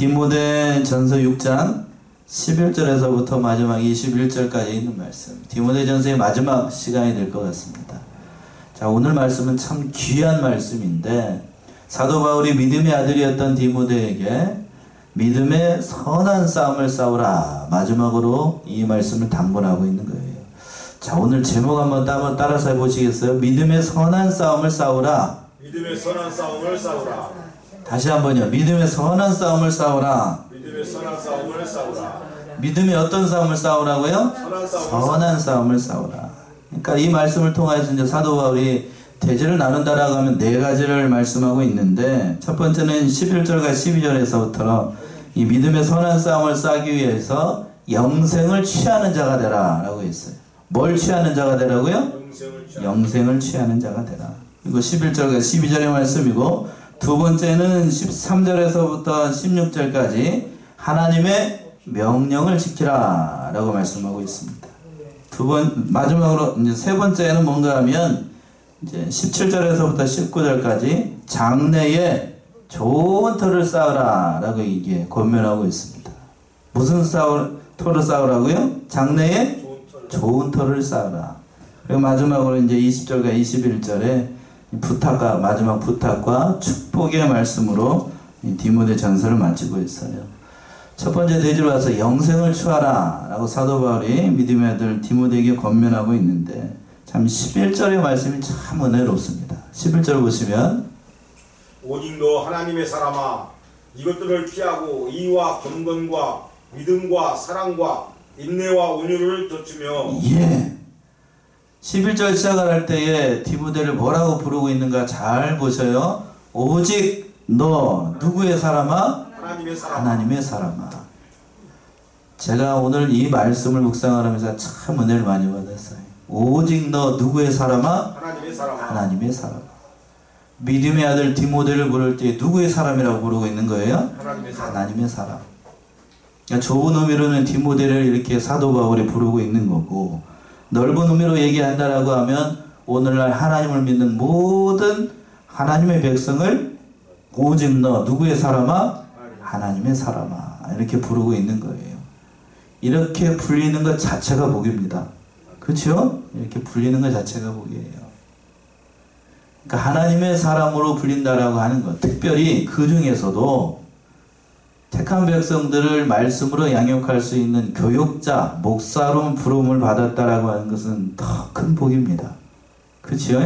디모데전서 6장 11절에서부터 마지막 21절까지 있는 말씀. 디모데전서의 마지막 시간이 될 것 같습니다. 자, 오늘 말씀은 참 귀한 말씀인데 사도 바울이 믿음의 아들이었던 디모데에게 믿음의 선한 싸움을 싸우라, 마지막으로 이 말씀을 당부하고 있는 거예요. 자, 오늘 제목 한번 따라서 해보시겠어요? 믿음의 선한 싸움을 싸우라. 믿음의 선한 싸움을 싸우라. 다시 한번요. 믿음의 선한 싸움을 싸우라. 믿음의 선한 싸움을 싸우라. 믿음의 어떤 싸움을 싸우라고요? 선한 싸움을 싸우라. 그러니까 이 말씀을 통해서 이제 사도 바울이 대제를 나눈다라고 하면 네 가지를 말씀하고 있는데, 첫 번째는 11절과 12절에서부터 이 믿음의 선한 싸움을 싸기 위해서 영생을 취하는 자가 되라 라고 했어요. 뭘 취하는 자가 되라고요? 영생을 취하는 자가 되라. 이거 11절과 12절의 말씀이고, 두 번째는 13절에서부터 16절까지 하나님의 명령을 지키라 라고 말씀하고 있습니다. 마지막으로 이제 세 번째는 뭔가 하면 이제 17절에서부터 19절까지 장래에 좋은 터를 쌓으라 라고 이게 권면하고 있습니다. 무슨 터를 쌓으라고요? 장래에 좋은 터를 쌓으라. 그리고 마지막으로 이제 20절과 21절에 부탁과 마지막 부탁과 축복의 말씀으로 디모데 전서를 마치고 있어요. 첫 번째 대지로 와서 영생을 취하라 라고 사도 바울이 믿음의 아들 디모데에게 권면하고 있는데, 참 11절의 말씀이 참 은혜롭습니다. 11절 보시면 오직 너 하나님의 사람아, 이것들을 피하고 이와 경건과 믿음과 사랑과 인내와 온유를 좇으며. 예. 11절 시작을 할 때에 디모데를 뭐라고 부르고 있는가 잘 보셔요. 오직 너 누구의 사람아? 하나님의 사람아. 하나님의 사람아. 제가 오늘 이 말씀을 묵상하면서 참 은혜를 많이 받았어요. 오직 너 누구의 사람아? 하나님의 사람아. 하나님의 사람아. 믿음의 아들 디모데를 부를 때 누구의 사람이라고 부르고 있는 거예요? 하나님의 사람. 하나님의 사람. 그러니까 좁은 의미로는 디모데를 이렇게 사도 바울이 부르고 있는 거고, 넓은 의미로 얘기한다라고 하면 오늘날 하나님을 믿는 모든 하나님의 백성을 오직 너 누구의 사람아? 하나님의 사람아, 이렇게 부르고 있는 거예요. 이렇게 불리는 것 자체가 복입니다. 그렇죠? 이렇게 불리는 것 자체가 복이에요. 그러니까 하나님의 사람으로 불린다라고 하는 것, 특별히 그 중에서도 택한 백성들을 말씀으로 양육할 수 있는 교육자, 목사로 부름을 받았다라고 하는 것은 더 큰 복입니다. 그렇죠?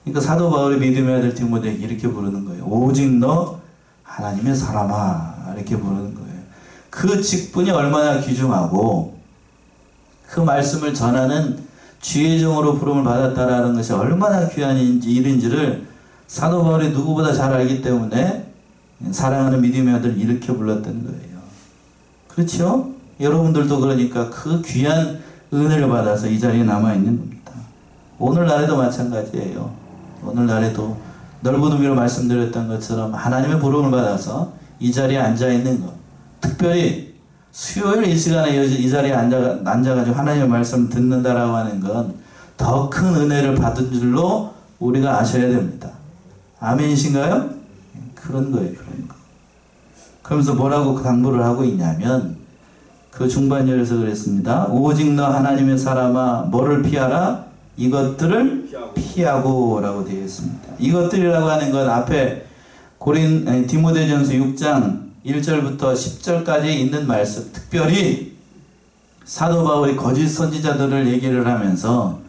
그러니까 사도 바울이 믿음의 아들 디모데에게 이렇게 부르는 거예요. 오직 너 하나님의 사람아, 이렇게 부르는 거예요. 그 직분이 얼마나 귀중하고 그 말씀을 전하는 지혜종으로 부름을 받았다라는 것이 얼마나 귀한 일인지를 사도 바울이 누구보다 잘 알기 때문에 사랑하는 믿음의 아들 이렇게 불렀던 거예요. 그렇죠? 여러분들도 그러니까 그 귀한 은혜를 받아서 이 자리에 남아있는 겁니다. 오늘날에도 마찬가지예요. 오늘날에도 넓은 의미로 말씀드렸던 것처럼 하나님의 부름을 받아서 이 자리에 앉아있는 것, 특별히 수요일 이 시간에 이 자리에 앉아가지고 하나님의 말씀을 듣는다라고 하는 건 더 큰 은혜를 받은 줄로 우리가 아셔야 됩니다. 아멘이신가요? 그런 거예요. 그런 거. 그러면서 뭐라고 당부를 하고 있냐면 그 중반절에서 그랬습니다. 오직 너 하나님의 사람아, 뭐를 피하라? 이것들을 피하고 라고 되어 있습니다. 이것들이라고 하는 건 앞에 디모데전서 6장 1절부터 10절까지 있는 말씀, 특별히 사도 바울이 거짓 선지자들을 얘기를 하면서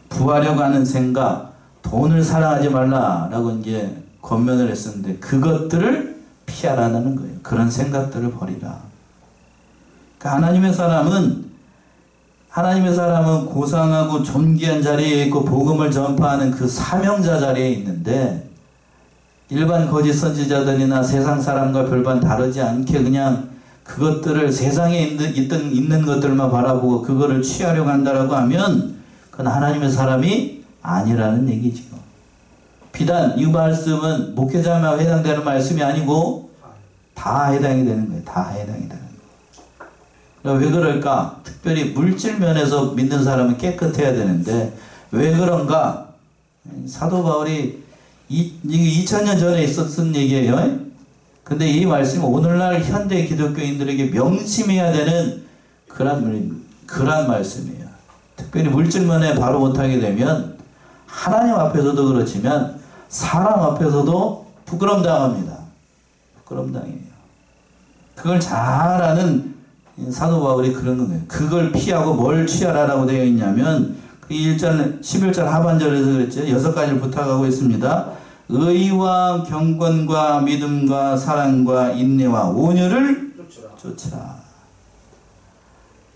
부하려고 하는 생각, 돈을 사랑하지 말라라고 이제 권면을 했었는데 그것들을 피하라는 거예요. 그런 생각들을 버리라. 그러니까 하나님의 사람은 고상하고 존귀한 자리에 있고 복음을 전파하는 그 사명자 자리에 있는데, 일반 거짓 선지자들이나 세상 사람과 별반 다르지 않게 그냥 그것들을 세상에 있는 것들만 바라보고 그거를 취하려고 한다라고 하면 그건 하나님의 사람이 아니라는 얘기죠. 비단 이 말씀은 목회자만 해당되는 말씀이 아니고 다 해당이 되는 거예요. 다 해당이 되는 거예요. 왜 그럴까? 특별히 물질 면에서 믿는 사람은 깨끗해야 되는데 왜 그런가? 사도 바울이 2000년 전에 있었던 얘기예요. 근데 이 말씀은 오늘날 현대 기독교인들에게 명심해야 되는 그런 말씀이에요. 특별히 물질면에 바로 못하게 되면 하나님 앞에서도 그렇지만 사람 앞에서도 부끄러움 당합니다. 부끄러움 당해요. 그걸 잘 아는 사도 바울이 그러는 거예요. 그걸 피하고 뭘 취하라라고 되어 있냐면 그 11절 하반절에서 그랬죠. 6가지를 부탁하고 있습니다. 의와 경건과 믿음과 사랑과 인내와 온유를 쫓으라.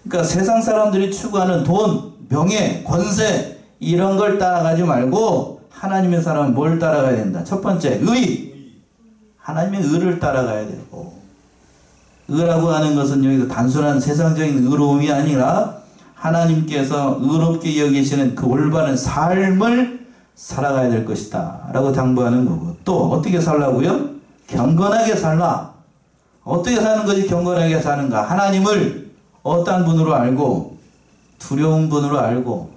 그러니까 세상 사람들이 추구하는 돈, 명예, 권세 이런 걸 따라가지 말고 하나님의 사람은 뭘 따라가야 된다. 첫 번째, 의. 하나님의 의를 따라가야 되고, 의라고 하는 것은 여기서 단순한 세상적인 의로움이 아니라 하나님께서 의롭게 여기시는 그 올바른 삶을 살아가야 될 것이다 라고 당부하는 거고, 또 어떻게 살라고요? 경건하게 살라. 어떻게 사는 것이 경건하게 사는가? 하나님을 어떠한 분으로 알고 두려운 분으로 알고,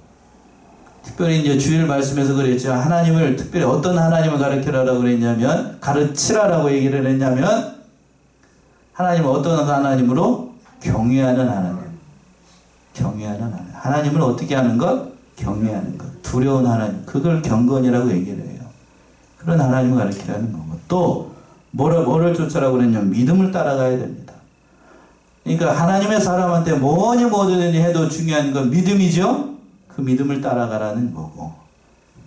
특별히 이제 주일 말씀에서 그랬죠. 하나님을 특별히 어떤 하나님을 가르치라고 그랬냐면, 가르치라라고 얘기를 했냐면, 하나님은 어떤 하나님으로? 경외하는 하나님. 경외하는 하나님. 하나님을 어떻게 하는 것? 경외하는 것. 두려운 하나님. 그걸 경건이라고 얘기를 해요. 그런 하나님을 가르치라는 거고. 또 뭐를 쫓으라고 그랬냐면 믿음을 따라가야 됩니다. 그러니까 하나님의 사람한테 뭐든지 해도 중요한 건 믿음이죠. 그 믿음을 따라가라는 거고.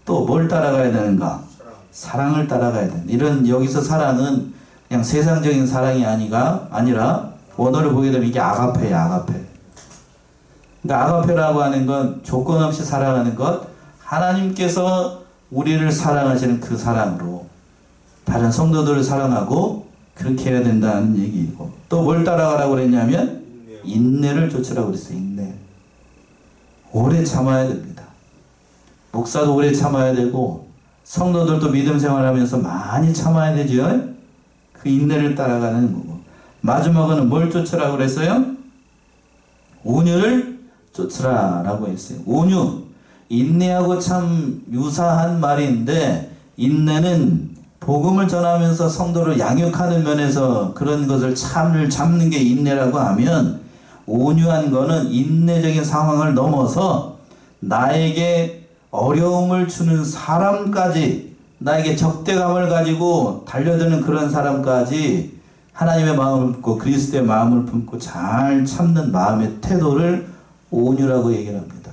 또 뭘 따라가야 되는가? 사랑을 따라가야 된다. 이런 여기서 사랑은 그냥 세상적인 사랑이 아니라 원어를 보게 되면 이게 아가페예요. 아가페. 그러니까 아가페라고 하는 건 조건 없이 사랑하는 것, 하나님께서 우리를 사랑하시는 그 사랑으로 다른 성도들을 사랑하고 그렇게 해야 된다는 얘기이고, 또 뭘 따라가라고 그랬냐면 인내를 쫓으라고 그랬어요. 인내. 오래 참아야 됩니다. 목사도 오래 참아야 되고 성도들도 믿음 생활하면서 많이 참아야 되죠. 그 인내를 따라가는 거고, 마지막은 뭘 쫓으라고 그랬어요? 온유를 쫓으라 라고 했어요. 온유, 인내하고 참 유사한 말인데, 인내는 복음을 전하면서 성도를 양육하는 면에서 그런 것을 참는 게 인내라고 하면, 온유한 거는 인내적인 상황을 넘어서 나에게 어려움을 주는 사람까지, 나에게 적대감을 가지고 달려드는 그런 사람까지 하나님의 마음을 품고 그리스도의 마음을 품고 잘 참는 마음의 태도를 온유라고 얘기를 합니다.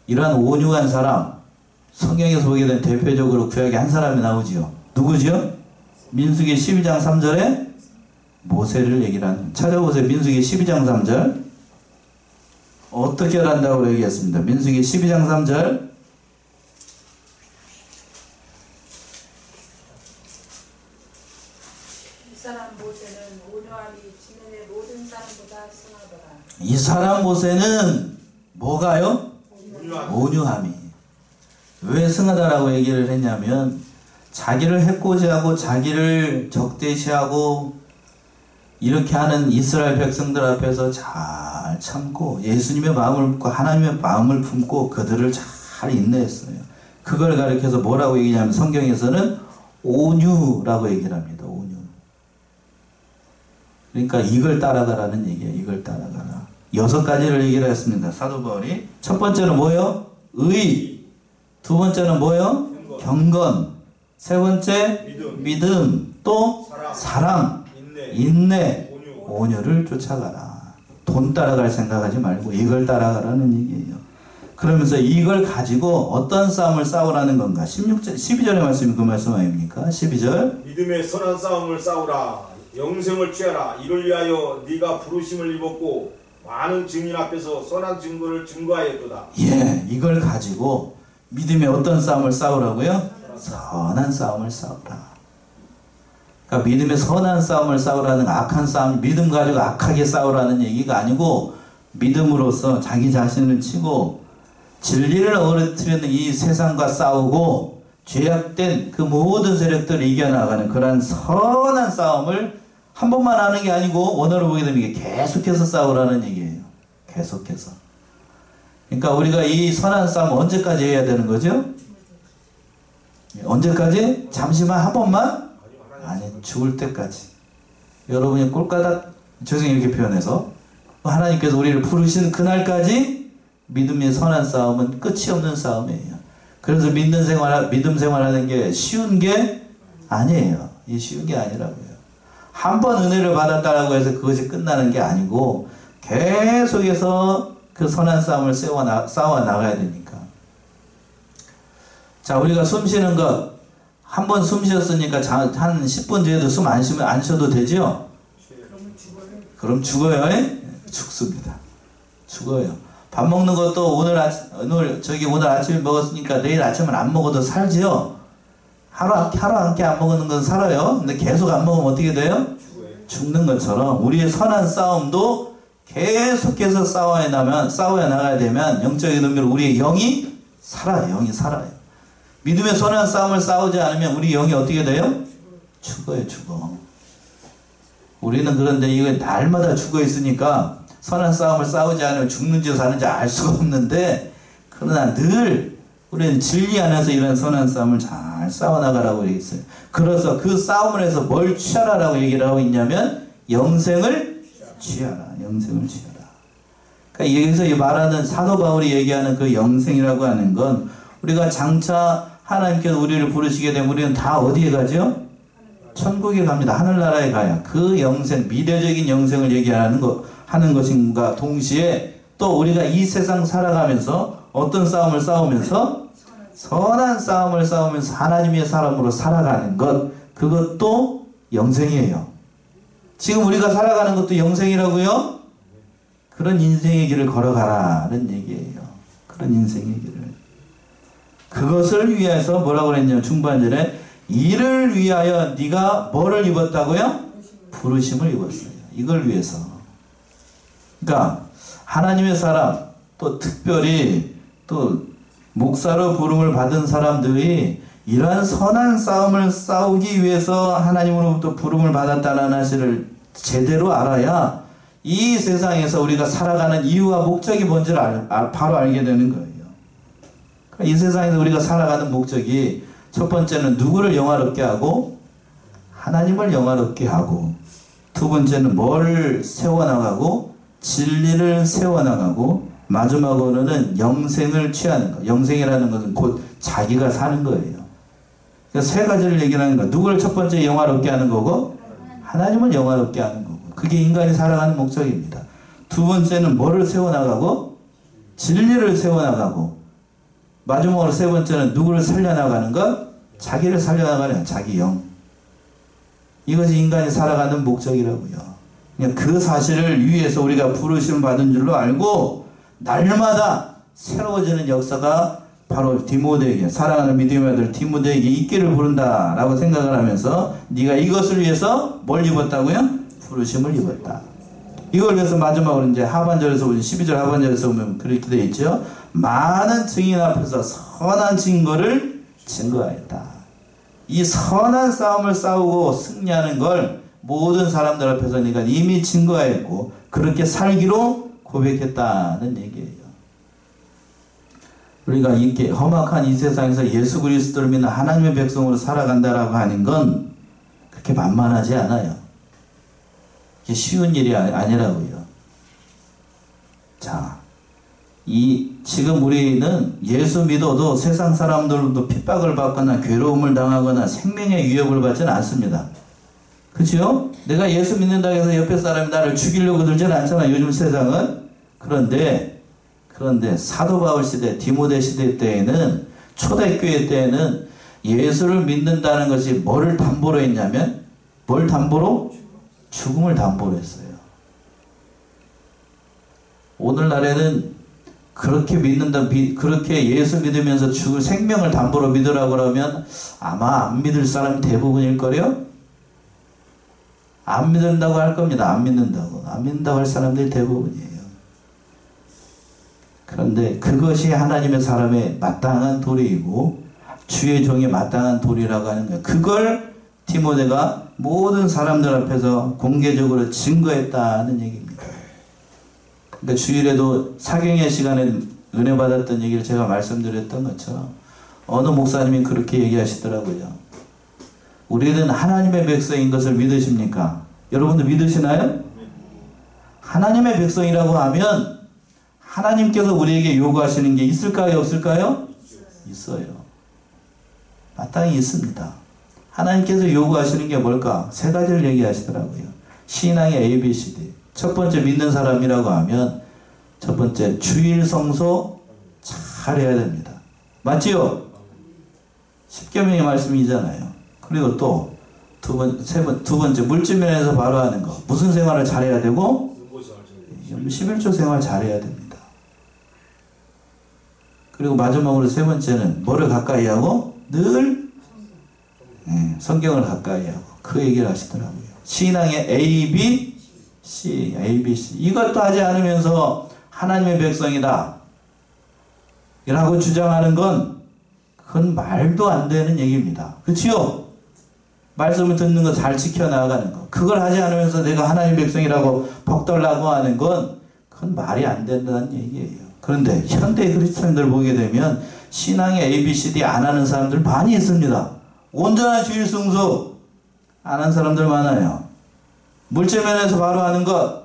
이러한 온유한 사람, 성경에서 보게 되면 대표적으로 구약에 한 사람이 나오지요. 누구지요? 민수기 12장 3절에 모세를 얘기를 하는, 찾아보세요. 민수기 12장 3절 어떻게 한다고 얘기했습니다. 민수기 12장 3절 이 사람 모세는 뭐가요? 온유함이. 왜 승하다라고 얘기를 했냐면, 자기를 해코지하고 자기를 적대시하고 이렇게 하는 이스라엘 백성들 앞에서 잘 참고 예수님의 마음을 품고 하나님의 마음을 품고 그들을 잘 인내했어요. 그걸 가리켜서 뭐라고 얘기하냐면 성경에서는 온유라고 얘기를 합니다. 온유. 그러니까 이걸 따라가라는 얘기예요. 이걸 따라가라. 6가지를 얘기를 했습니다. 사도 바울이. 첫 번째는 뭐예요? 의. 두 번째는 뭐예요? 경건. 세 번째 믿음. 또 사랑. 인내. 온유를 쫓아가라. 돈 따라갈 생각하지 말고 이걸 따라가라는 얘기예요. 그러면서 이걸 가지고 어떤 싸움을 싸우라는 건가? 12절의 말씀이 그 말씀 아닙니까? 12절. 믿음의 선한 싸움을 싸우라. 영생을 취하라. 이를 위하여 네가 부르심을 입었고 많은 증인 앞에서 선한 증거를 증거하였도다. 예, 이걸 가지고 믿음의 어떤 싸움을 싸우라고요? 선한 싸움을 싸우라. 그러니까 믿음의 선한 싸움을 싸우라는 악한 싸움, 믿음 가지고 악하게 싸우라는 얘기가 아니고, 믿음으로써 자기 자신을 치고 진리를 어루트리는 이 세상과 싸우고 죄악된 그 모든 세력들을 이겨나가는 그런 선한 싸움을 한 번만 하는 게 아니고, 원어로 보게 되면 이게 계속해서 싸우라는 얘기예요. 계속해서. 그러니까 우리가 이 선한 싸움 언제까지 해야 되는 거죠? 언제까지? 잠시만 한 번만? 아니, 죽을 때까지. 여러분이 꼴까닥, 죄송해요 이렇게 표현해서, 하나님께서 우리를 부르신 그날까지 믿음의 선한 싸움은 끝이 없는 싸움이에요. 그래서 믿음 생활하는 게 쉬운 게 아니에요. 이 쉬운 게 아니라고요. 한 번 은혜를 받았다라고 해서 그것이 끝나는 게 아니고 계속해서 그 선한 싸움을 싸워 나가야 되니까. 자, 우리가 숨 쉬는 것, 한 번 숨 쉬었으니까 한 10분 뒤에도 숨 안 쉬어도 되죠? 그럼 죽어요. 죽습니다. 죽어요. 밥 먹는 것도 오늘 아침에 먹었으니까 내일 아침은 안 먹어도 살지요? 하루 한 끼 안 먹는 건 살아요. 근데 계속 안 먹으면 어떻게 돼요? 죽는 것처럼 우리의 선한 싸움도 계속해서 싸워야 나가야 되면 영적인 의미로 우리의 영이 살아요. 영이 살아요. 믿음의 선한 싸움을 싸우지 않으면 우리 영이 어떻게 돼요? 죽어요. 죽어. 우리는 그런데 이거 날마다 죽어 있으니까 선한 싸움을 싸우지 않으면 죽는지 사는지 알 수가 없는데, 그러나 늘 우리는 진리 안에서 이런 선한 싸움을 잘 싸워나가라고 얘기했어요. 그래서 그 싸움을 해서 뭘 취하라라고 얘기를 하고 있냐면 영생을 취하라. 영생을 취하라. 그러니까 여기서 말하는 사도 바울이 얘기하는 그 영생이라고 하는 건, 우리가 장차 하나님께서 우리를 부르시게 되면 우리는 다 어디에 가죠? 천국에 갑니다. 하늘나라에 가야. 그 영생, 미래적인 영생을 얘기하는 하는 것인가 동시에 또 우리가 이 세상 살아가면서 어떤 싸움을 싸우면서 선한 싸움을 싸우면서 하나님의 사람으로 살아가는 것, 그것도 영생이에요. 지금 우리가 살아가는 것도 영생이라고요? 그런 인생의 길을 걸어가라는 얘기예요. 그런 인생의 길을. 그것을 위해서 뭐라고 그랬냐면 중반절에 이를 위하여 네가 뭐를 입었다고요? 부르심을 입었어요. 이걸 위해서. 그러니까 하나님의 사람, 또 특별히 또 목사로 부름을 받은 사람들이 이러한 선한 싸움을 싸우기 위해서 하나님으로부터 부름을 받았다는 사실을 제대로 알아야 이 세상에서 우리가 살아가는 이유와 목적이 뭔지를 바로 알게 되는 거예요. 그러니까 이 세상에서 우리가 살아가는 목적이 첫 번째는 누구를 영화롭게 하고 하나님을 영화롭게 하고, 두 번째는 뭘 세워나가고 진리를 세워나가고, 마지막으로는 영생을 취하는 것. 영생이라는 것은 곧 자기가 사는 거예요. 그러니까 세 가지를 얘기하는 거예요. 누구를 첫 번째 영화롭게 하는 거고 하나님을 영화롭게 하는 거고, 그게 인간이 살아가는 목적입니다. 두 번째는 뭐를 세워나가고 진리를 세워나가고, 마지막으로 세 번째는 누구를 살려나가는 것? 자기를 살려나가는 자기 영. 이것이 인간이 살아가는 목적이라고요. 그냥 그 사실을 위해서 우리가 부르심을 받은 줄로 알고 날마다 새로워지는 역사가 바로 디모데에게, 사랑하는 믿음의 아들 디모데에게 있기를 부른다라고 생각을 하면서, 네가 이것을 위해서 뭘 입었다고요? 부르심을 입었다. 이걸 위해서 마지막으로 이제 하반절에서 보면 12절 하반절에서 보면 그렇게 되어 있죠. 많은 증인 앞에서 선한 증거를 증거하였다. 이 선한 싸움을 싸우고 승리하는 걸 모든 사람들 앞에서 네가 이미 증거하였고 그렇게 살기로 고백했다는 얘기예요. 우리가 이렇게 험악한 이 세상에서 예수 그리스도를 믿는 하나님의 백성으로 살아간다라고 하는 건 그렇게 만만하지 않아요. 이게 쉬운 일이 아니라고요. 자, 지금 우리는 예수 믿어도 세상 사람들도 핍박을 받거나 괴로움을 당하거나 생명의 위협을 받지는 않습니다. 그렇죠? 내가 예수 믿는다고 해서 옆에 사람이 나를 죽이려고 들지는 않잖아, 요즘 세상은. 그런데 사도 바울 시대, 디모데 시대 때에는, 초대교회 때에는 예수를 믿는다는 것이 뭐를 담보로 했냐면, 뭘 담보로? 죽음을 담보로 했어요. 오늘날에는 그렇게 그렇게 예수 믿으면서 죽을 생명을 담보로 믿으라고 그러면 아마 안 믿을 사람이 대부분일걸요? 안 믿는다고 할 겁니다. 안 믿는다고 할 사람들이 대부분이에요. 그런데 그것이 하나님의 사람의 마땅한 도리이고 주의 종의 마땅한 도리라고 하는 거예요. 그걸 디모데가 모든 사람들 앞에서 공개적으로 증거했다는 얘기입니다. 그러니까 주일에도 사경의 시간에 은혜 받았던 얘기를 제가 말씀드렸던 것처럼 어느 목사님이 그렇게 얘기하시더라고요. 우리는 하나님의 백성인 것을 믿으십니까? 여러분도 믿으시나요? 하나님의 백성이라고 하면 하나님께서 우리에게 요구하시는 게 있을까요? 없을까요? 있어요. 마땅히 있습니다. 하나님께서 요구하시는 게 뭘까? 세 가지를 얘기하시더라고요. 신앙의 ABCD. 첫 번째 믿는 사람이라고 하면 첫 번째 주일 성소 잘해야 됩니다. 맞지요? 십계명의 말씀이잖아요. 그리고 또 두 번째 물질면에서 바로 하는 거. 무슨 생활을 잘해야 되고? 11조 생활 잘해야 됩니다. 그리고 마지막으로 세 번째는 뭐를 가까이 하고? 늘 성경을 가까이 하고. 그 얘기를 하시더라고요. 신앙의 ABC. 이것도 하지 않으면서 하나님의 백성이다 라고 주장하는 건 그건 말도 안 되는 얘기입니다. 그치요? 말씀을 듣는 거 잘 지켜나가는 거. 그걸 하지 않으면서 내가 하나님 백성이라고 벅달라고 하는 건 그건 말이 안 된다는 얘기예요. 그런데 현대 그리스도인들 보게 되면 신앙의 ABCD 안 하는 사람들 많이 있습니다. 온전한 주일 성수 안 하는 사람들 많아요. 물질면에서 바로 하는 것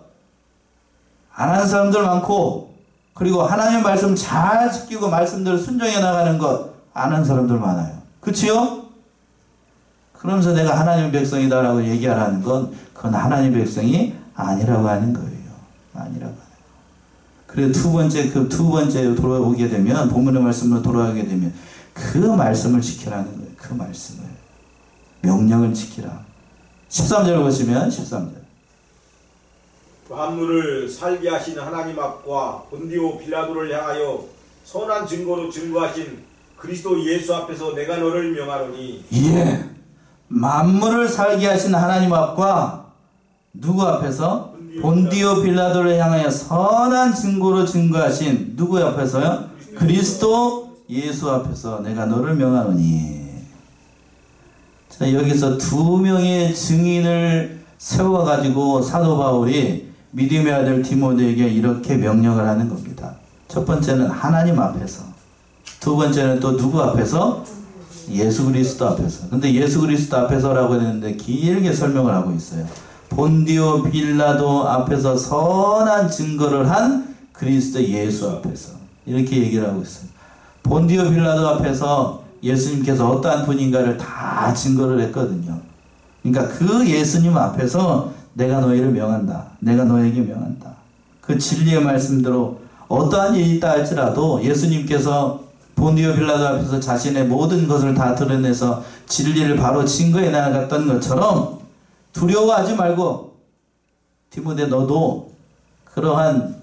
안 하는 사람들 많고, 그리고 하나님의 말씀 잘 지키고 말씀대로 순종해 나가는 것 안 하는 사람들 많아요. 그치요? 그러면서 내가 하나님의 백성이다 라고 얘기하라는 건 그건 하나님의 백성이 아니라고 하는 거예요. 아니라고 하는 거예요. 그리고 두 번째 돌아오게 되면, 본문의 말씀으로 돌아가게 되면 그 말씀을 지키라는 거예요. 그 말씀을. 명령을 지키라. 13절 보시면 13절. 만물을 살게 하신 하나님 앞과 본디오 빌라도를 향하여 선한 증거로 증거하신 그리스도 예수 앞에서 내가 너를 명하노니. 예. 만물을 살게 하신 하나님 앞과 누구 앞에서? 본디오 빌라도를 향하여 선한 증거로 증거하신 누구 앞에서요? 그리스도 예수 앞에서 내가 너를 명하노니. 자, 여기서 두 명의 증인을 세워가지고 사도 바울이 믿음의 아들 디모데에게 이렇게 명령을 하는 겁니다. 첫 번째는 하나님 앞에서, 두 번째는 또 누구 앞에서? 예수 그리스도 앞에서. 근데 예수 그리스도 앞에서라고 했는데 길게 설명을 하고 있어요. 본디오 빌라도 앞에서 선한 증거를 한 그리스도 예수 앞에서. 이렇게 얘기를 하고 있어요. 본디오 빌라도 앞에서 예수님께서 어떠한 분인가를 다 증거를 했거든요. 그러니까 그 예수님 앞에서 내가 너희를 명한다. 내가 너에게 명한다. 그 진리의 말씀대로 어떠한 일이 있다 할지라도 예수님께서 본디오 빌라도 앞에서 자신의 모든 것을 다 드러내서 진리를 바로 증거해 나갔던 것처럼 두려워하지 말고, 디모데 너도 그러한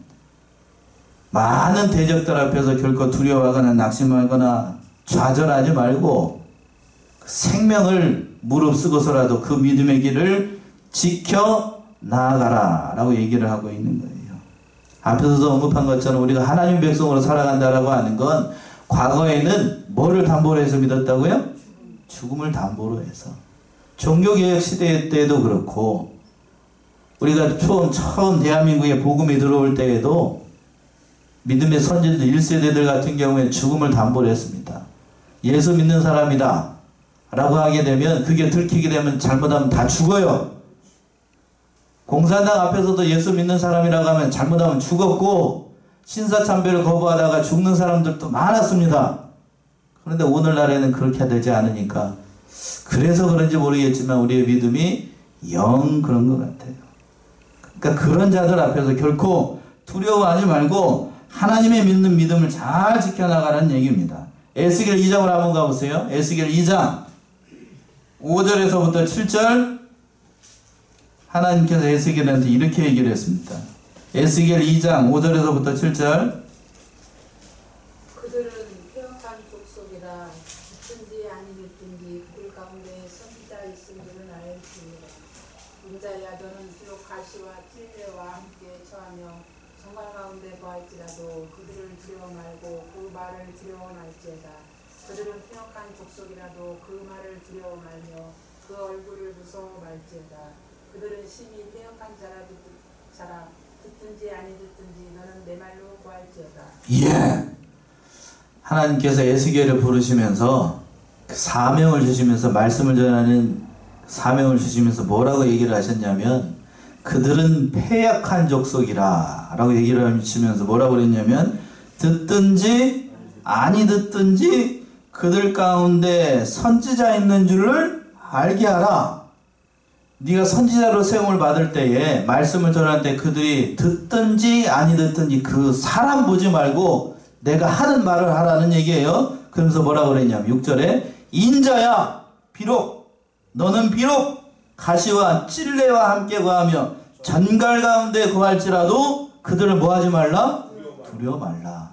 많은 대적들 앞에서 결코 두려워하거나 낙심하거나 좌절하지 말고 생명을 무릅쓰고서라도 그 믿음의 길을 지켜 나아가라 라고 얘기를 하고 있는 거예요. 앞에서도 언급한 것처럼 우리가 하나님 백성으로 살아간다라고 하는 건 과거에는 뭐를 담보로 해서 믿었다고요? 죽음을 담보로 해서. 종교개혁 시대 때도 그렇고, 우리가 처음 대한민국에 복음이 들어올 때에도 믿음의 선진들 1세대들 같은 경우에 죽음을 담보로 했습니다. 예수 믿는 사람이다 라고 하게 되면, 그게 들키게 되면 잘못하면 다 죽어요. 공산당 앞에서도 예수 믿는 사람이라고 하면 잘못하면 죽었고, 신사참배를 거부하다가 죽는 사람들도 많았습니다. 그런데 오늘날에는 그렇게 되지 않으니까, 그래서 그런지 모르겠지만 우리의 믿음이 영 그런 것 같아요. 그러니까 그런 자들 앞에서 결코 두려워하지 말고 하나님의 믿는 믿음을 잘 지켜나가라는 얘기입니다. 에스겔 2장으로 한번 가보세요. 에스겔 2장 5절에서부터 7절. 하나님께서 에스겔한테 이렇게 얘기를 했습니다. 에스겔 2장 5절에서부터 7절. 그들은 폐역한 족속이라 듣든지 아니 듣든지 그들 가운데 선지자 있은 줄은 알지니라. 인자야 너는 비록 가시와 찔레와 함께 처하며 정말 가운데 거할지라도 그들을 두려워 말고 그 말을 두려워 말지어다. 그들은 폐역한 족속이라도 그 말을 두려워 말며 그 얼굴을 무서워 말지어다. 그들은 심히 폐역한 자라 듣든지 아니 듣든지 너는 내 말로 구할지어다. 예. 하나님께서 에스겔을 부르시면서 그 사명을 주시면서 말씀을 전하는 사명을 주시면서 뭐라고 얘기를 하셨냐면, 그들은 패역한 족속이라 라고 얘기를 하시면서 뭐라고 그랬냐면 듣든지 아니 듣든지 그들 가운데 선지자 있는 줄을 알게 하라. 네가 선지자로 세움을 받을 때에 말씀을 전할 때 그들이 듣든지 아니 듣든지 그 사람 보지 말고 내가 하는 말을 하라는 얘기예요. 그러면서 뭐라고 그랬냐면 6절에 인자야 너는 비록 가시와 찔레와 함께 거하며 전갈 가운데 거할지라도 그들을 뭐하지 말라? 두려워 말라.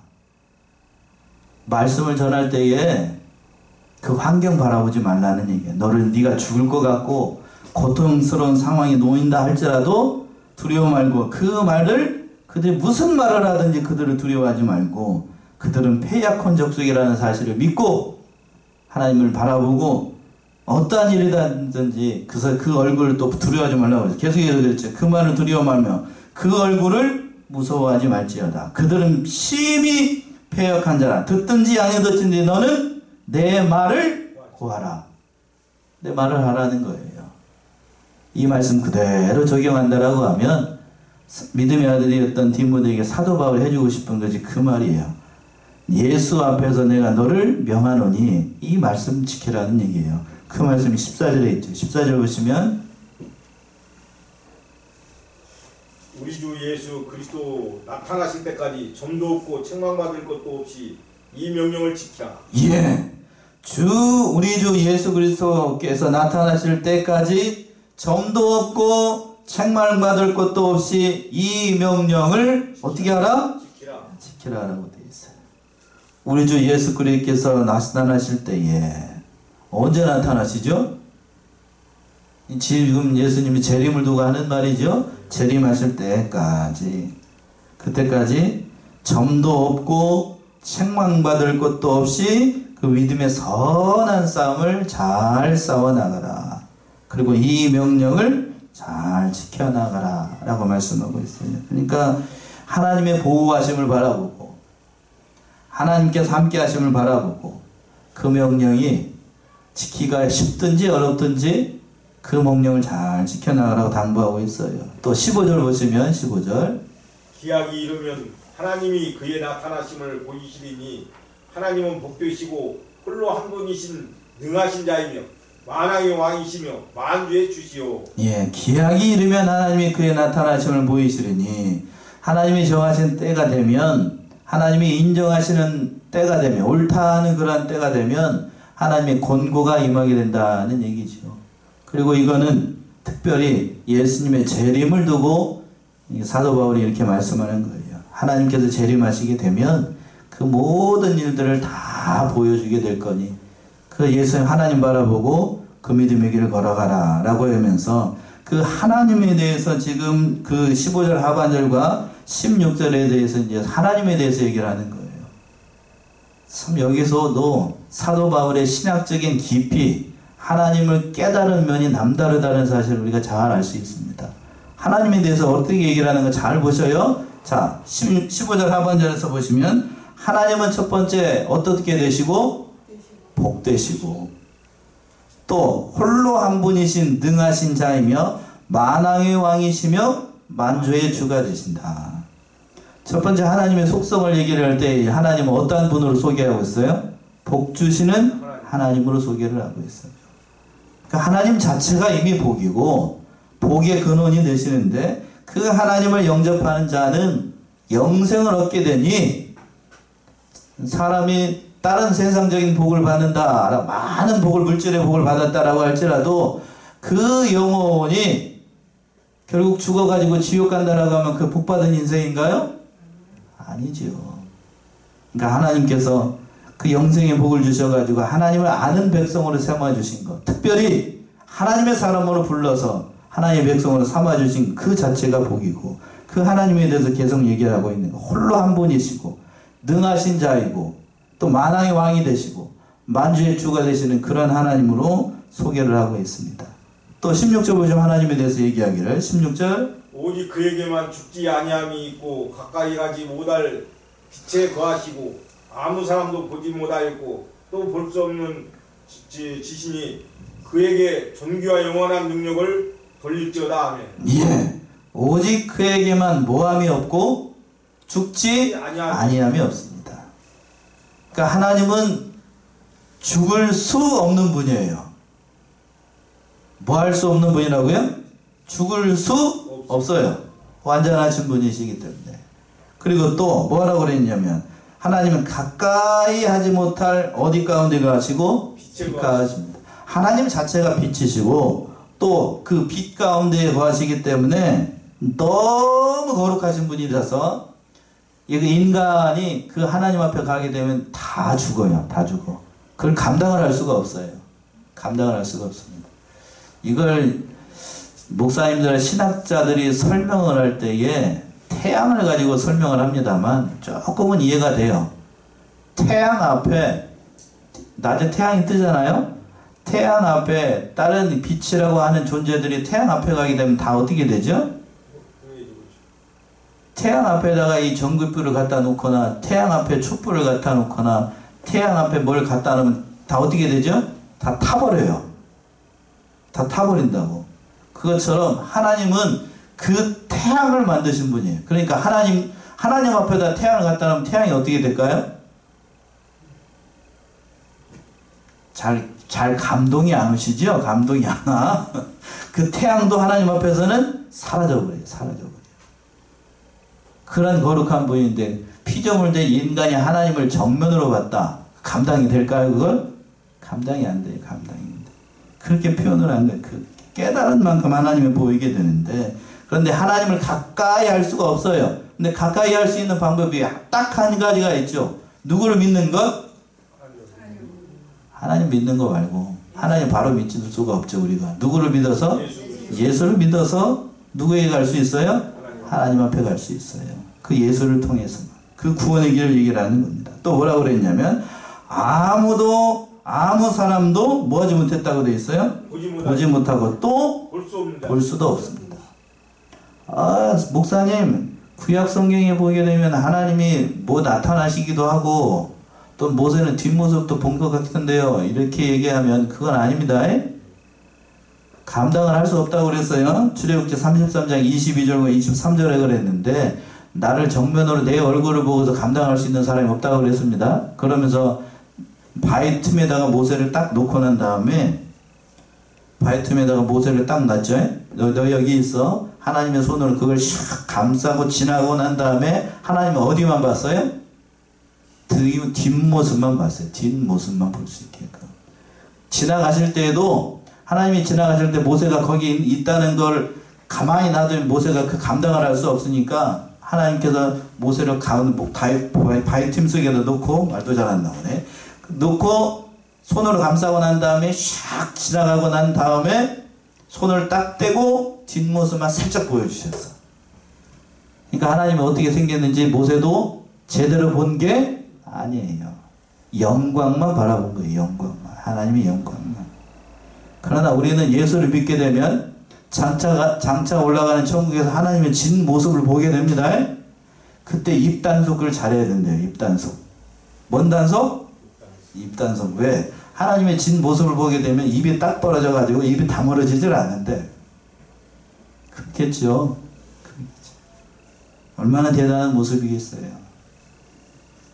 말씀을 전할 때에 그 환경 바라보지 말라는 얘기예요. 네가 죽을 것 같고 고통스러운 상황에 놓인다 할지라도 두려워 말고 그 말을 그들이 무슨 말을 하든지 그들을 두려워하지 말고 그들은 패약한 족속이라는 사실을 믿고 하나님을 바라보고 어떠한 일이든지 그 얼굴을 또 두려워하지 말라고 그랬어요. 계속해서 그랬죠. 그 말을 두려워 말며 그 얼굴을 무서워하지 말지어다. 그들은 심히 패역한 자라. 듣든지 아니 듣든지 너는 내 말을 구하라. 내 말을 하라는 거예요. 이 말씀 그대로 적용한다라고 하면 믿음의 아들이었던 디모데에게 사도 바울이 해주고 싶은 것이 그 말이에요. 예수 앞에서 내가 너를 명하노니 이 말씀 지키라는 얘기예요. 그 말씀이 14절에 있죠. 14절 보시면 우리 주 예수 그리스도 나타나실 때까지 점도 없고 책망받을 것도 없이 이 명령을 지키라. 예, 우리 주 예수 그리스도께서 나타나실 때까지 점도 없고 책망받을 것도 없이 이 명령을 어떻게 하라? 지키라라고 되어 있어요. 우리 주 예수 그리스도께서 나타나실 때에 언제 나타나시죠? 지금 예수님이 재림을 두고 하는 말이죠. 재림하실 때까지, 그때까지 점도 없고 책망받을 것도 없이 그 믿음의 선한 싸움을 잘 싸워나가라. 그리고 이 명령을 잘 지켜나가라 라고 말씀하고 있어요. 그러니까 하나님의 보호하심을 바라보고 하나님께서 함께 하심을 바라보고 그 명령이 지키기가 쉽든지 어렵든지 그 명령을 잘 지켜나가라고 당부하고 있어요. 또 15절 보시면 15절 기약이 이르면 하나님이 그의 나타나심을 보이시리니 하나님은 복되시고 홀로 한 분이신 능하신 자이며 만왕의 왕이시며 만주의 주시오. 예, 기약이 이르면 하나님이 그의 나타나심을 보이시리니 하나님이 정하신 때가 되면 하나님이 인정하시는 때가 되면 옳다 하는 그러한 때가 되면 하나님의 권고가 임하게 된다는 얘기죠. 그리고 이거는 특별히 예수님의 재림을 두고 사도 바울이 이렇게 말씀하는 거예요. 하나님께서 재림하시게 되면 그 모든 일들을 다 보여주게 될 거니 그 예수님 하나님 바라보고 그 믿음의 길을 걸어가라 라고 하면서 그 하나님에 대해서 지금 그 15절 하반절과 16절에 대해서 이제 하나님에 대해서 얘기를 하는 거예요. 참 여기서도 사도 바울의 신학적인 깊이 하나님을 깨달은 면이 남다르다는 사실을 우리가 잘 알 수 있습니다. 하나님에 대해서 어떻게 얘기를 하는 거 잘 보셔요. 자, 15절 하반절에서 보시면 하나님은 첫 번째 어떻게 되시고 복되시고 또 홀로 한 분이신 능하신 자이며 만왕의 왕이시며 만주의 주가 되신다. 첫 번째 하나님의 속성을 얘기를 할 때 하나님은 어떠한 분으로 소개하고 있어요? 복 주시는 하나님으로 소개를 하고 있어요. 그러니까 하나님 자체가 이미 복이고 복의 근원이 되시는데 그 하나님을 영접하는 자는 영생을 얻게 되니 사람이 다른 세상적인 복을 받는다, 많은 복을 물질의 복을 받았다라고 할지라도 그 영혼이 결국 죽어가지고 지옥 간다라고 하면 그 복받은 인생인가요? 아니죠. 그러니까 하나님께서 그 영생의 복을 주셔가지고 하나님을 아는 백성으로 삼아주신 것, 특별히 하나님의 사람으로 불러서 하나님의 백성으로 삼아주신 그 자체가 복이고 그 하나님에 대해서 계속 얘기를 하고 있는 거. 홀로 한 분이시고 능하신 자이고 또 만왕의 왕이 되시고 만주의 주가 되시는 그런 하나님으로 소개를 하고 있습니다. 또 16절 보시면 하나님에 대해서 얘기하기를 16절 오직 그에게만 죽지 아니함이 있고 가까이 가지 못할 빛에 거하시고 아무 사람도 보지 못하였고 또 볼 수 없는 지신이 그에게 존귀와 영원한 능력을 돌릴지어다. 아멘. 예, 오직 그에게만 모함이 없고 죽지 아니함이 없습니다. 그러니까 하나님은 죽을 수 없는 분이에요. 뭐 할 수 없는 분이라고요? 죽을 수 없어요. 완전하신 분이시기 때문에. 그리고 또 뭐라고 그랬냐면 하나님은 가까이 하지 못할 어디 가운데 가시고 빛 가십니다. 하나님 자체가 빛이시고 또 그 빛 가운데 거하시기 때문에 너무 거룩하신 분이라서 인간이 그 하나님 앞에 가게 되면 다 죽어요. 다 죽어. 그걸 감당을 할 수가 없어요. 감당을 할 수가 없습니다. 이걸 목사님들, 신학자들이 설명을 할 때에 태양을 가지고 설명을 합니다만 조금은 이해가 돼요. 태양 앞에 낮에 태양이 뜨잖아요. 태양 앞에 다른 빛이라고 하는 존재들이 태양 앞에 가게 되면 다 어떻게 되죠? 태양 앞에다가 이 전구불을 갖다 놓거나 태양 앞에 촛불을 갖다 놓거나 태양 앞에 뭘 갖다 놓으면 다 어떻게 되죠? 다 타버려요. 다 타버린다고. 그것처럼 하나님은 그 태양을 만드신 분이에요. 그러니까 하나님 앞에다 태양을 갖다 놓으면 태양이 어떻게 될까요? 잘 감동이 안 오시죠? 감동이 안 와. 그 태양도 하나님 앞에서는 사라져버려요. 사라져버려요. 그런 거룩한 분인데 피조물 된 인간이 하나님을 정면으로 봤다. 감당이 될까요? 그걸? 감당이 안 돼요. 감당이 안 돼요. 그렇게 표현을 한 거예요. 그 깨달은 만큼 하나님을 보이게 되는데 그런데 하나님을 가까이 할 수가 없어요. 근데 가까이 할 수 있는 방법이 딱 한 가지가 있죠. 누구를 믿는 것? 하나님 믿는 거 말고 하나님 바로 믿을 수가 없죠. 우리가 누구를 믿어서? 예수를 믿어서 누구에게 갈 수 있어요? 하나님 앞에 갈 수 있어요. 그 예수를 통해서 그 구원의 길을 얘기하는 겁니다. 또 뭐라고 그랬냐면 아무 사람도 뭐 하지 못했다고 되어 있어요? 보지 못하고 또 볼 수도 없습니다. 목사님 구약 성경에 보게 되면 하나님이 뭐 나타나시기도 하고 또 모세는 뒷모습도 본 것 같은데요. 이렇게 얘기하면 그건 아닙니다. 감당을 할 수 없다고 그랬어요. 출애굽기 33장 22절과 23절에 그랬는데 나를 정면으로 내 얼굴을 보고서 감당할 수 있는 사람이 없다고 그랬습니다. 그러면서 바위 틈에다가 모세를 딱 놓고 난 다음에 바위 틈에다가 모세를 딱 놨죠. 너 여기 있어. 하나님의 손으로 그걸 샥 감싸고 지나고 난 다음에 하나님은 어디만 봤어요? 뒷모습만 봤어요. 뒷모습만 볼 수 있게끔. 지나가실 때에도 하나님이 지나가실 때 모세가 거기 있다는 걸 가만히 놔두면 모세가 그 감당을 할 수 없으니까 하나님께서 모세를 바위 틈 속에다 놓고 말도 잘 안 나오네. 놓고 손으로 감싸고 난 다음에 샥 지나가고 난 다음에 손을 딱 떼고 뒷모습만 살짝 보여주셨어. 그러니까 하나님이 어떻게 생겼는지 모세도 제대로 본 게 아니에요. 영광만 바라본 거예요. 영광만. 하나님의 영광만. 그러나 우리는 예수를 믿게 되면 장차 올라가는 천국에서 하나님의 진 모습을 보게 됩니다. 그때 입단속을 잘해야 된대요. 입단속. 뭔 단속? 입단속. 왜? 하나님의 진 모습을 보게 되면 입이 딱 벌어져 가지고 입이 다물어지질 않는데 그렇겠죠. 얼마나 대단한 모습이겠어요.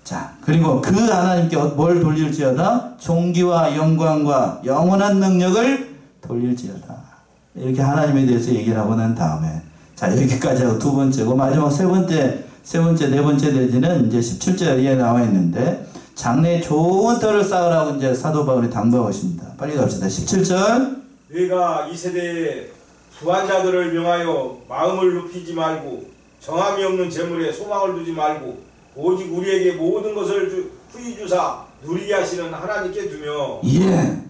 자, 그리고 그 하나님께 뭘 돌릴지어다? 존귀와 영광과 영원한 능력을 돌릴지어다. 이렇게 하나님에 대해서 얘기를 하고 난 다음에 자, 여기까지 하고 두 번째고 마지막 네 번째 대지는 이제 17절에 나와 있는데 장래에 좋은 터를 쌓으라고 이제 사도 바울이 당부하고 있습니다. 빨리 갑시다. 17절. 너희가 이 세대에 부한 자들을 명하여 마음을 높이지 말고 정함이 없는 재물에 소망을 두지 말고 오직 우리에게 모든 것을 후히 주사 누리게 하시는 하나님께 두며. 예.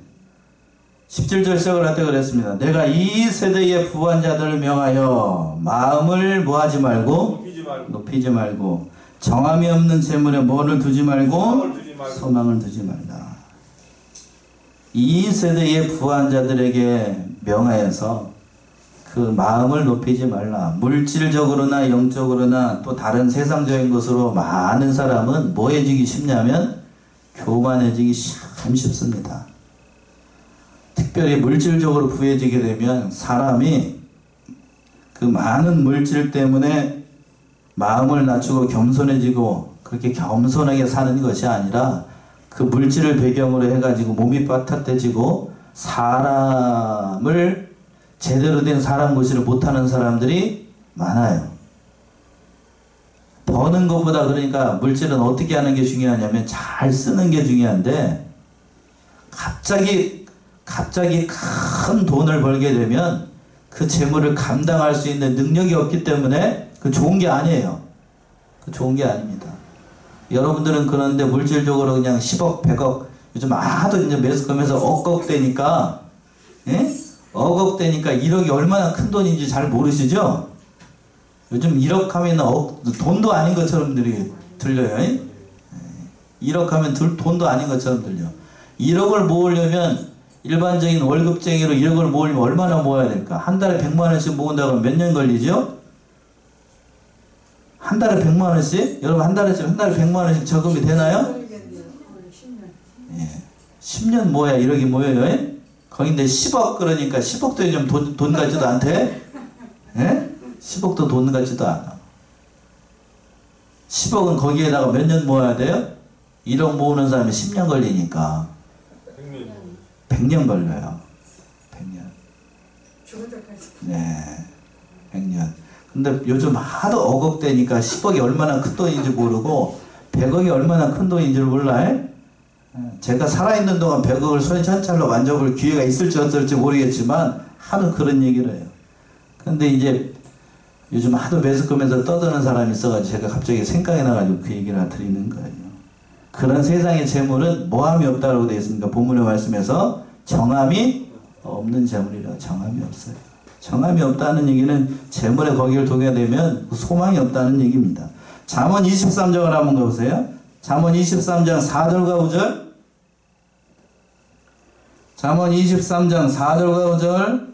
17절 시작을 할 때 그랬습니다. 내가 이 세대의 부한 자들을 명하여 마음을 뭐하지 말고 높이지 말고 정함이 없는 재물에 뭐를 두지 말고 소망을 두지 말라. 이 세대의 부한 자들에게 명하여서 그 마음을 높이지 말라. 물질적으로나 영적으로나 또 다른 세상적인 것으로 많은 사람은 뭐 해지기 쉽냐면 교만해지기 참 쉽습니다. 특별히 물질적으로 부해지게 되면 사람이 그 많은 물질 때문에 마음을 낮추고 겸손해지고 그렇게 겸손하게 사는 것이 아니라 그 물질을 배경으로 해가지고 몸이 빠듯해지고 사람을 제대로 된 사람 모시를 못하는 사람들이 많아요. 버는 것보다 그러니까 물질은 어떻게 하는 게 중요하냐면 잘 쓰는 게 중요한데 갑자기 큰 돈을 벌게 되면 그 재물을 감당할 수 있는 능력이 없기 때문에 그 좋은 게 아니에요. 그 좋은 게 아닙니다. 여러분들은 그런데 물질적으로 그냥 10억, 100억 요즘 하도 이제 매스컴에서 억억대니까 예? 억억대니까 1억이 얼마나 큰 돈인지 잘 모르시죠? 요즘 1억 하면 돈도 아닌 것처럼 들려요. 예? 1억 하면 돈도 아닌 것처럼 들려. 1억을 모으려면 일반적인 월급쟁이로 1억을 모으려면 얼마나 모아야 될까? 한 달에 100만 원씩 모은다고 하면 몇 년 걸리죠? 한 달에 100만 원씩? 여러분 한 달에 100만 원씩 저금이 되나요? 예. 10년 모아야 1억이 모여요. 예? 거긴데 10억 그러니까 10억도 요즘 돈 같지도 않대? 예? 10억도 돈 같지도 않아. 10억은 거기에다가 몇 년 모아야 돼요? 1억 모으는 사람이 10년 걸리니까 100년 걸려요. 100년. 네. 100년. 근데 요즘 하도 억억대니까 10억이 얼마나 큰 돈인지 모르고 100억이 얼마나 큰 돈인지 몰라요? 제가 살아있는 동안 100억을 손천찰로 만져볼 기회가 있을지 없을지 모르겠지만 하도 그런 얘기를 해요. 근데 이제 요즘 하도 매스컴에서 떠드는 사람이 있어가지고 제가 갑자기 생각이 나가지고 그 얘기를 드리는 거예요. 그런 세상의 재물은 모함이 없다고 되어 있습니다. 본문의 말씀에서 정함이 없는 재물이라 정함이 없어요. 정함이 없다는 얘기는 재물에 거기를 두게 되면 소망이 없다는 얘기입니다. 잠언 23장을 한번 가보세요. 잠언 23장 4절과 5절. 잠언 23장 4절과 5절.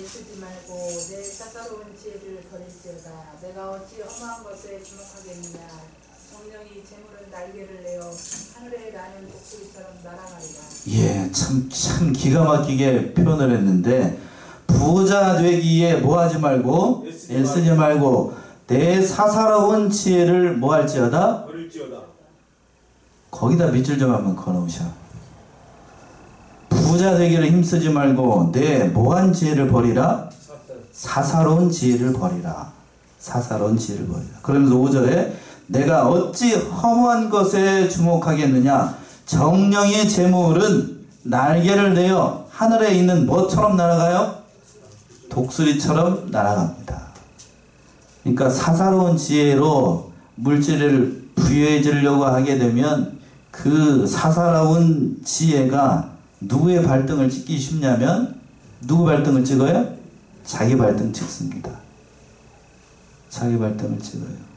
쓰지 말고 내 사사로운 지혜를 버릴지어다. 내가 어찌 험한 것에 주목하겠느냐. 성령이 재물은 날개를 내어 하늘에 나는 독수리처럼 날아가리라. 예, 참 기가 막히게 표현을 했는데 부자 되기에 뭐하지 말고 애쓰지 말고 내 사사로운 지혜를 뭐할지어다 버릴지어다. 거기다 밑줄 좀 한번 걸어오셔. 부자 되기를 힘쓰지 말고 내 뭐한 지혜를 버리라? 사사로운 지혜를 버리라. 사사로운 지혜를 버리라. 그러면서 5절에 내가 어찌 허무한 것에 주목하겠느냐. 정령의 재물은 날개를 내어 하늘에 있는 뭐처럼 날아가요? 독수리처럼 날아갑니다. 그러니까 사사로운 지혜로 물질을 부유해지려고 하게 되면 그 사사로운 지혜가 누구의 발등을 찍기 쉽냐면 누구 발등을 찍어요? 자기 발등 찍습니다. 자기 발등을 찍어요.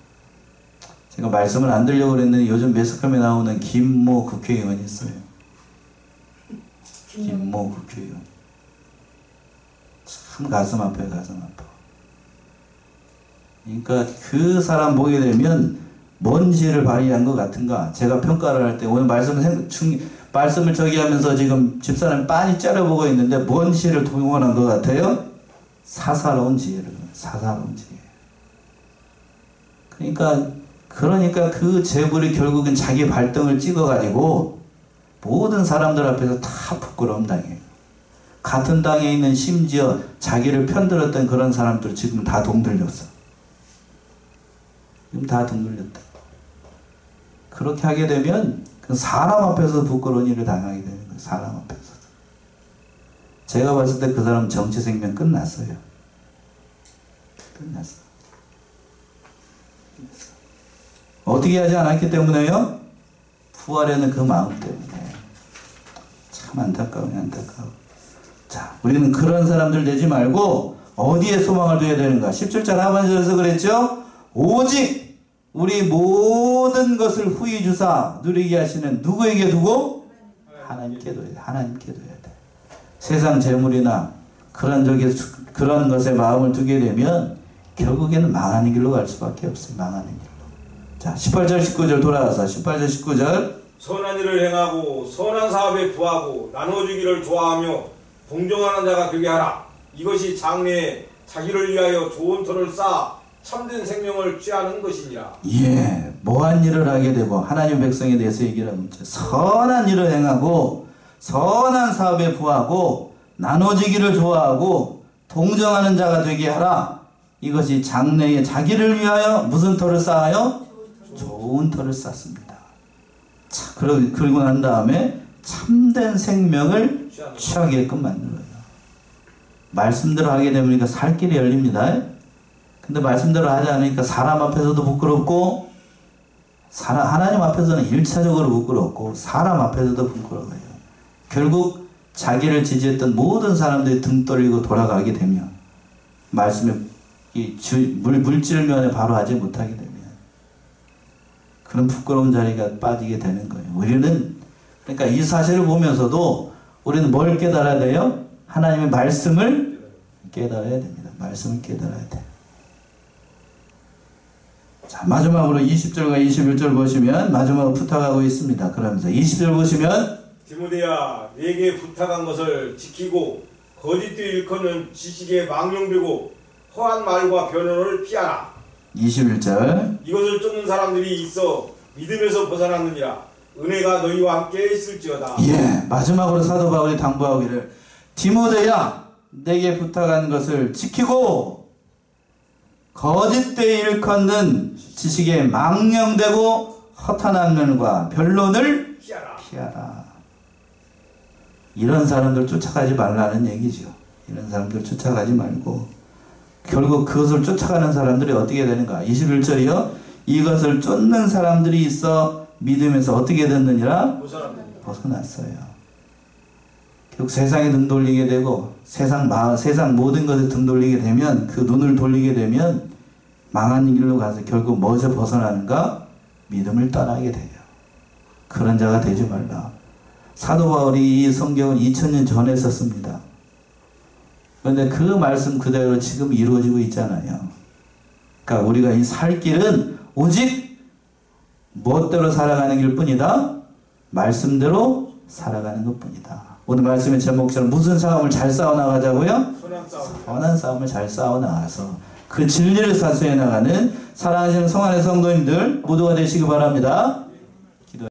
제가 말씀을 안 드리려고 그랬는데 요즘 매스컴에 나오는 김모 국회의원이 있어요. 김모 국회의원. 참 가슴 아파요. 가슴 아파. 그러니까 그 사람 보게 되면 뭔 지혜를 발휘한 것 같은가. 제가 평가를 할 때 오늘 말씀을 저기 하면서 지금 집사람이 빤히 째려보고 있는데 뭔 지혜를 동원한 것 같아요? 사사로운 지혜를. 사사로운 지혜. 그러니까 그 재물이 결국은 자기 발등을 찍어가지고 모든 사람들 앞에서 다 부끄러움 당해요. 같은 당에 있는 심지어 자기를 편들었던 그런 사람들 지금 다 동들렸어. 지금 다 동들렸다. 그렇게 하게 되면 그 사람 앞에서 부끄러운 일을 당하게 되는 거예요. 사람 앞에서. 제가 봤을 때 그 사람 정치 생명 끝났어요. 끝났어. 어떻게 하지 않았기 때문에요? 부활에는 그 마음 때문에. 참 안타까워요. 안타까워. 자, 우리는 그런 사람들 되지 말고 어디에 소망을 둬야 되는가? 17절 하반절에서 그랬죠? 오직 우리 모든 것을 후히 주사 누리게 하시는 누구에게 두고? 하나님께 둬야 돼. 하나님께 둬야 돼. 세상 재물이나 그런 것에 마음을 두게 되면 결국에는 망하는 길로 갈 수밖에 없어요. 망하는 길로. 자, 18절 19절 돌아가서 18절 19절 선한 일을 행하고 선한 사업에 부하고 나눠주기를 좋아하며 동정하는 자가 되게 하라. 이것이 장래에 자기를 위하여 좋은 터를 쌓아 참된 생명을 취하는 것이니라. 예, 뭐한 일을 하게 되고 하나님 백성에 대해서 얘기를 하고 있죠. 선한 일을 행하고 선한 사업에 부하고 나눠지기를 좋아하고 동정하는 자가 되게 하라. 이것이 장래에 자기를 위하여 무슨 터를 쌓아요? 좋은 터를 쌓습니다. 자, 그리고 난 다음에 참된 생명을 취하게끔 만들어요. 말씀대로 하게 되면 살 길이 열립니다. 근데 말씀대로 하지 않으니까 사람 앞에서도 부끄럽고 하나님 앞에서는 1차적으로 부끄럽고 사람 앞에서도 부끄러워요. 결국 자기를 지지했던 모든 사람들이 등 떨리고 돌아가게 되면 말씀에 물질면에 바로 하지 못하게 되면 그런 부끄러운 자리가 빠지게 되는 거예요. 우리는 그러니까 이 사실을 보면서도 우리는 뭘 깨달아야 돼요? 하나님의 말씀을 깨달아야 됩니다. 말씀을 깨달아야 돼요. 자, 마지막으로 20절과 21절 보시면 마지막으로 부탁하고 있습니다. 그러면서 20절 보시면 디모데야, 내게 부탁한 것을 지키고 거짓도 일컫는 지식에 망령되고 허한 말과 변론을 피하라. 21절 이것을 쫓는 사람들이 있어 믿음에서 벗어났느니라. 은혜가 너희와 함께 있을지어다. 예, 마지막으로 사도 바울이 당부하기를 디모데야, 내게 부탁한 것을 지키고 거짓되이 일컫는 지식에 망령되고 허탄한 면과 변론을 피하라. 이런 사람들 쫓아가지 말라는 얘기죠. 이런 사람들 쫓아가지 말고 결국 그것을 쫓아가는 사람들이 어떻게 되는가? 21절이요. 이것을 쫓는 사람들이 있어 믿음에서 어떻게 됐느니라? 벗어났어요. 결국 세상에 등 돌리게 되고 세상 모든 것에 등 돌리게 되면 그 눈을 돌리게 되면 망한 길로 가서 결국 뭐에서 벗어나는가? 믿음을 떠나게 돼요. 그런 자가 되지 말라. 사도 바울이 이 성경을 2000년 전에 썼습니다. 그런데 그 말씀 그대로 지금 이루어지고 있잖아요. 그러니까 우리가 이 살 길은 오직 무엇대로 살아가는 길뿐이다? 말씀대로 살아가는 것뿐이다. 오늘 말씀의 제목처럼 무슨 싸움을 잘 싸워나가자고요? 선한 싸움을 잘 싸워나가서 그 진리를 사수해 나가는 사랑하시는 성안의 성도님들 모두가 되시기 바랍니다.